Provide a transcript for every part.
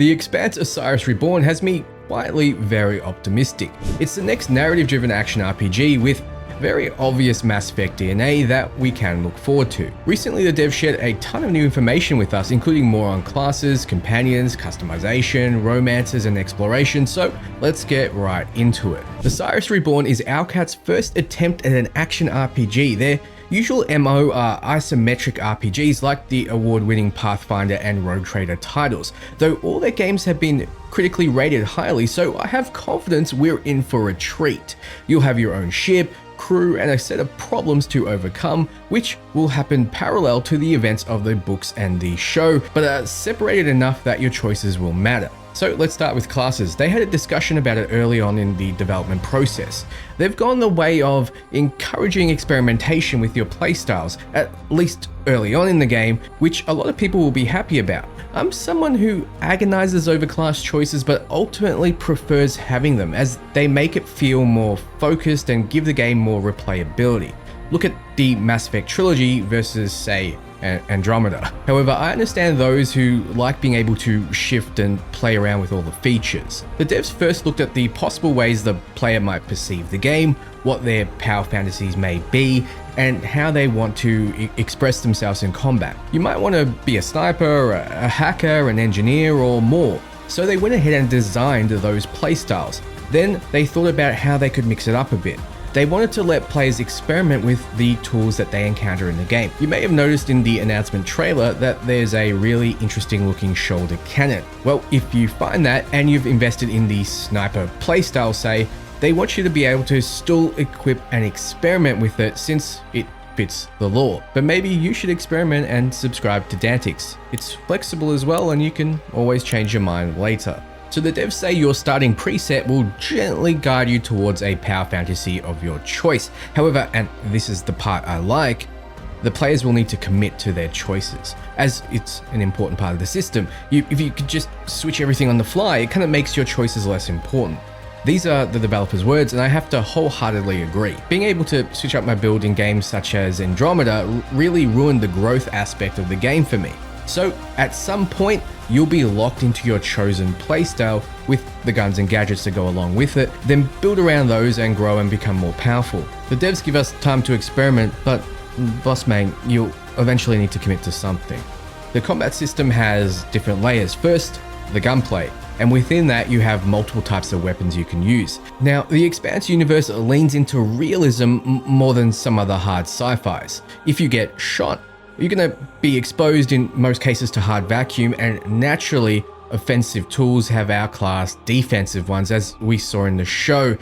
The Expanse Osiris Reborn has me quietly very optimistic. It's the next narrative-driven action RPG with very obvious Mass Effect DNA that we can look forward to. Recently, the devs shared a ton of new information with us, including more on classes, companions, customization, romances, and exploration, so let's get right into it. Osiris Reborn is Owlcat's first attempt at an action RPG. Their usual MO are isometric RPGs like the award-winning Pathfinder and Rogue Trader titles, though all their games have been critically rated highly, so I have confidence we're in for a treat. You'll have your own ship, crew, and a set of problems to overcome, which will happen parallel to the events of the books and the show, but are separated enough that your choices will matter. So let's start with classes. They had a discussion about it early on in the development process. They've gone the way of encouraging experimentation with your playstyles, at least early on in the game, which a lot of people will be happy about. I'm someone who agonizes over class choices but ultimately prefers having them, as they make it feel more focused and give the game more replayability. Look at the Mass Effect trilogy versus, say, Andromeda. However, I understand those who like being able to shift and play around with all the features. The devs first looked at the possible ways the player might perceive the game, what their power fantasies may be, and how they want to express themselves in combat. You might want to be a sniper, a hacker, an engineer, or more. So they went ahead and designed those playstyles. Then they thought about how they could mix it up a bit. They wanted to let players experiment with the tools that they encounter in the game. You may have noticed in the announcement trailer that there's a really interesting looking shoulder cannon. Well, if you find that and you've invested in the sniper playstyle, say, they want you to be able to still equip and experiment with it since it fits the lore. But maybe you should experiment and subscribe to Dantix. It's flexible as well, and you can always change your mind later. So the devs say your starting preset will gently guide you towards a power fantasy of your choice. However, and this is the part I like, the players will need to commit to their choices, as it's an important part of the system. If you could just switch everything on the fly, it kind of makes your choices less important. These are the developers' words, and I have to wholeheartedly agree. Being able to switch up my build in games such as Andromeda really ruined the growth aspect of the game for me. So at some point, you'll be locked into your chosen playstyle with the guns and gadgets to go along with it, then build around those and grow and become more powerful. The devs give us time to experiment, but boss man, you'll eventually need to commit to something. The combat system has different layers. First, the gunplay, and within that you have multiple types of weapons you can use. Now, the Expanse universe leans into realism more than some other hard sci-fis. If you get shot, you're going to be exposed in most cases to hard vacuum, and naturally offensive tools have outclassed defensive ones, as we saw in the show.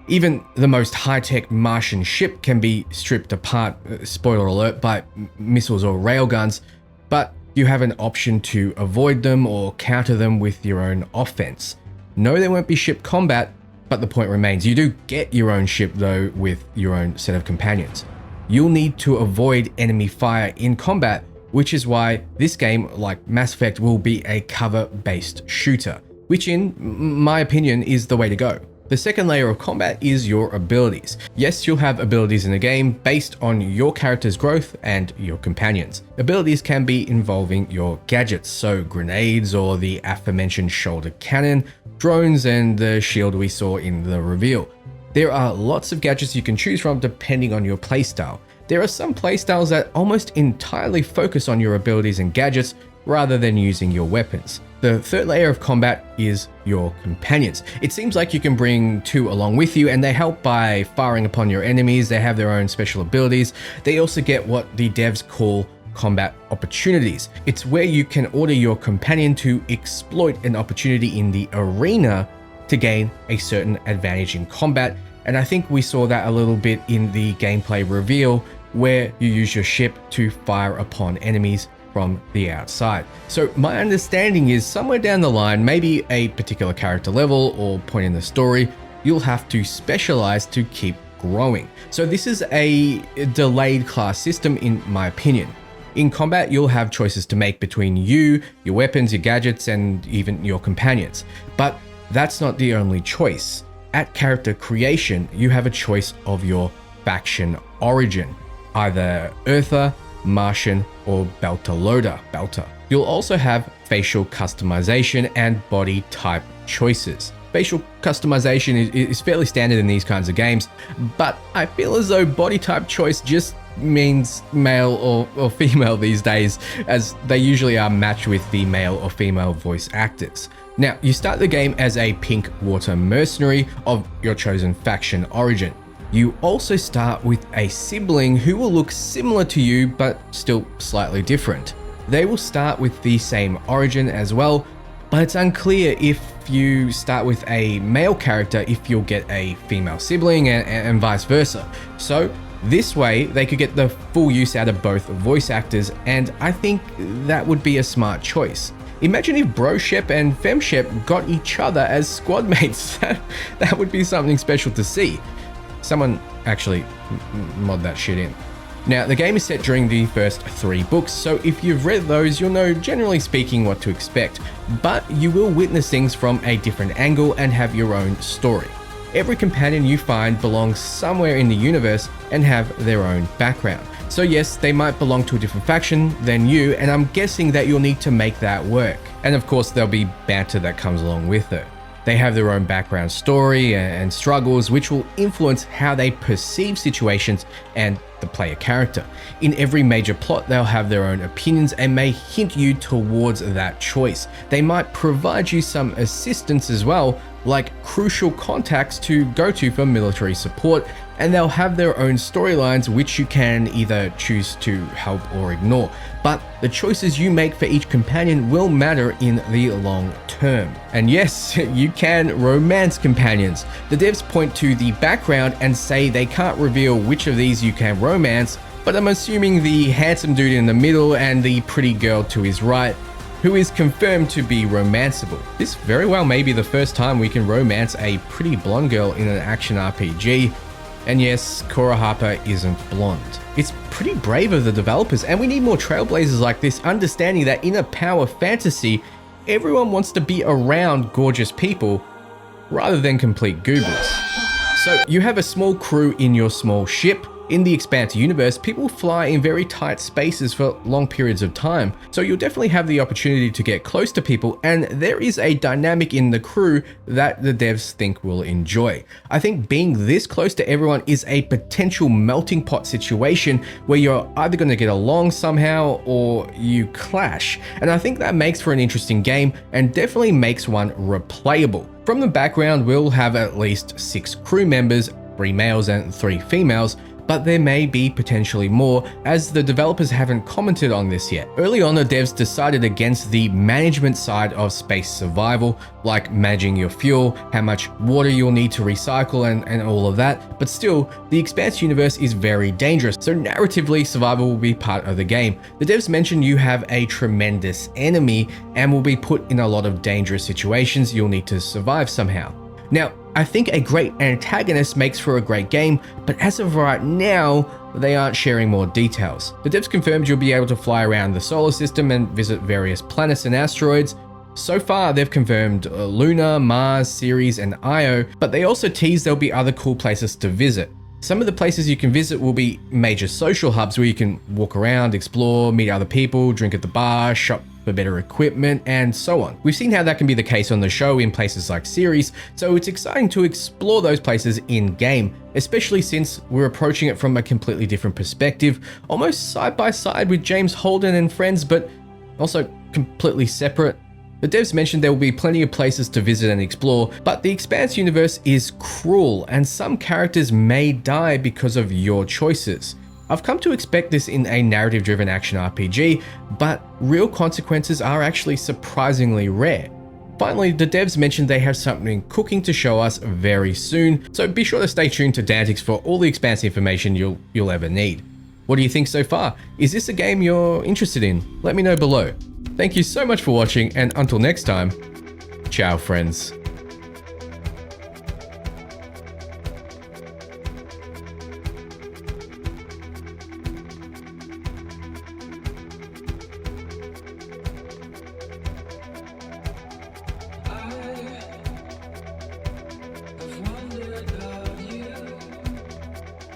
Even the most high-tech Martian ship can be stripped apart, spoiler alert, by missiles or railguns, but you have an option to avoid them or counter them with your own offense. No, there won't be ship combat, but the point remains. You do get your own ship though with your own set of companions. You'll need to avoid enemy fire in combat, which is why this game, like Mass Effect, will be a cover-based shooter, which in my opinion is the way to go. The second layer of combat is your abilities. Yes, you'll have abilities in the game based on your character's growth and your companions. Abilities can be involving your gadgets, so grenades or the aforementioned shoulder cannon, drones, and the shield we saw in the reveal. There are lots of gadgets you can choose from depending on your playstyle. There are some playstyles that almost entirely focus on your abilities and gadgets rather than using your weapons. The third layer of combat is your companions. It seems like you can bring two along with you, and they help by firing upon your enemies. They have their own special abilities. They also get what the devs call combat opportunities. It's where you can order your companion to exploit an opportunity in the arena to gain a certain advantage in combat. And I think we saw that a little bit in the gameplay reveal, where you use your ship to fire upon enemies from the outside. So my understanding is somewhere down the line, maybe a particular character level or point in the story, you'll have to specialize to keep growing. So this is a delayed class system in my opinion. In combat, you'll have choices to make between you, your weapons, your gadgets, and even your companions. But that's not the only choice. At character creation, you have a choice of your faction origin, either Earther, Martian, or Belter Loader. You'll also have facial customization and body type choices. Facial customization is fairly standard in these kinds of games, but I feel as though body type choice just means male or female these days, as they usually are matched with the male or female voice actors. Now, you start the game as a pink water mercenary of your chosen faction origin. You also start with a sibling who will look similar to you, but still slightly different. They will start with the same origin as well, but it's unclear if you start with a male character if you'll get a female sibling and vice versa. So this way they could get the full use out of both voice actors, and I think that would be a smart choice. Imagine if Broshep and Femshep got each other as squad mates. That would be something special to see. Someone actually mod that shit in. Now, the game is set during the first 3 books, so if you've read those, you'll know generally speaking what to expect, but you will witness things from a different angle and have your own story. Every companion you find belongs somewhere in the universe and have their own background. So yes, they might belong to a different faction than you, and I'm guessing that you'll need to make that work. And of course, there'll be banter that comes along with it. They have their own background story and struggles, which will influence how they perceive situations and the player character. In every major plot, they'll have their own opinions and may hint you towards that choice. They might provide you some assistance as well, like crucial contacts to go to for military support, and they'll have their own storylines which you can either choose to help or ignore. But the choices you make for each companion will matter in the long term. And yes, you can romance companions. The devs point to the background and say they can't reveal which of these you can romance, but I'm assuming the handsome dude in the middle and the pretty girl to his right, who is confirmed to be romanceable. This very well may be the first time we can romance a pretty blonde girl in an action RPG. And yes, Cora Harper isn't blonde. It's pretty brave of the developers, and we need more trailblazers like this, understanding that in a power fantasy, everyone wants to be around gorgeous people rather than complete goobers. So you have a small crew in your small ship. In the Expanse universe, people fly in very tight spaces for long periods of time, so you'll definitely have the opportunity to get close to people, and there is a dynamic in the crew that the devs think will enjoy. I think being this close to everyone is a potential melting pot situation where you're either going to get along somehow or you clash, and I think that makes for an interesting game and definitely makes one replayable. From the background, we'll have at least 6 crew members, 3 males and 3 females, but there may be potentially more, as the developers haven't commented on this yet. Early on, the devs decided against the management side of space survival, like managing your fuel, how much water you'll need to recycle and all of that, but still, the Expanse universe is very dangerous, so narratively, survival will be part of the game. The devs mentioned you have a tremendous enemy and will be put in a lot of dangerous situations you'll need to survive somehow. Now, I think a great antagonist makes for a great game, but as of right now, they aren't sharing more details. The devs confirmed you'll be able to fly around the solar system and visit various planets and asteroids. So far, they've confirmed Luna, Mars, Ceres, and Io, but they also tease there'll be other cool places to visit. Some of the places you can visit will be major social hubs where you can walk around, explore, meet other people, drink at the bar, shop for better equipment, and so on. We've seen how that can be the case on the show in places like Ceres, so it's exciting to explore those places in-game, especially since we're approaching it from a completely different perspective, almost side by side with James Holden and friends, but also completely separate. The devs mentioned there will be plenty of places to visit and explore, but the Expanse universe is cruel, and some characters may die because of your choices. I've come to expect this in a narrative-driven action RPG, but real consequences are actually surprisingly rare. Finally, the devs mentioned they have something cooking to show us very soon, so be sure to stay tuned to Dantix for all the Expanse information you'll ever need. What do you think so far? Is this a game you're interested in? Let me know below. Thank you so much for watching, and until next time, ciao friends.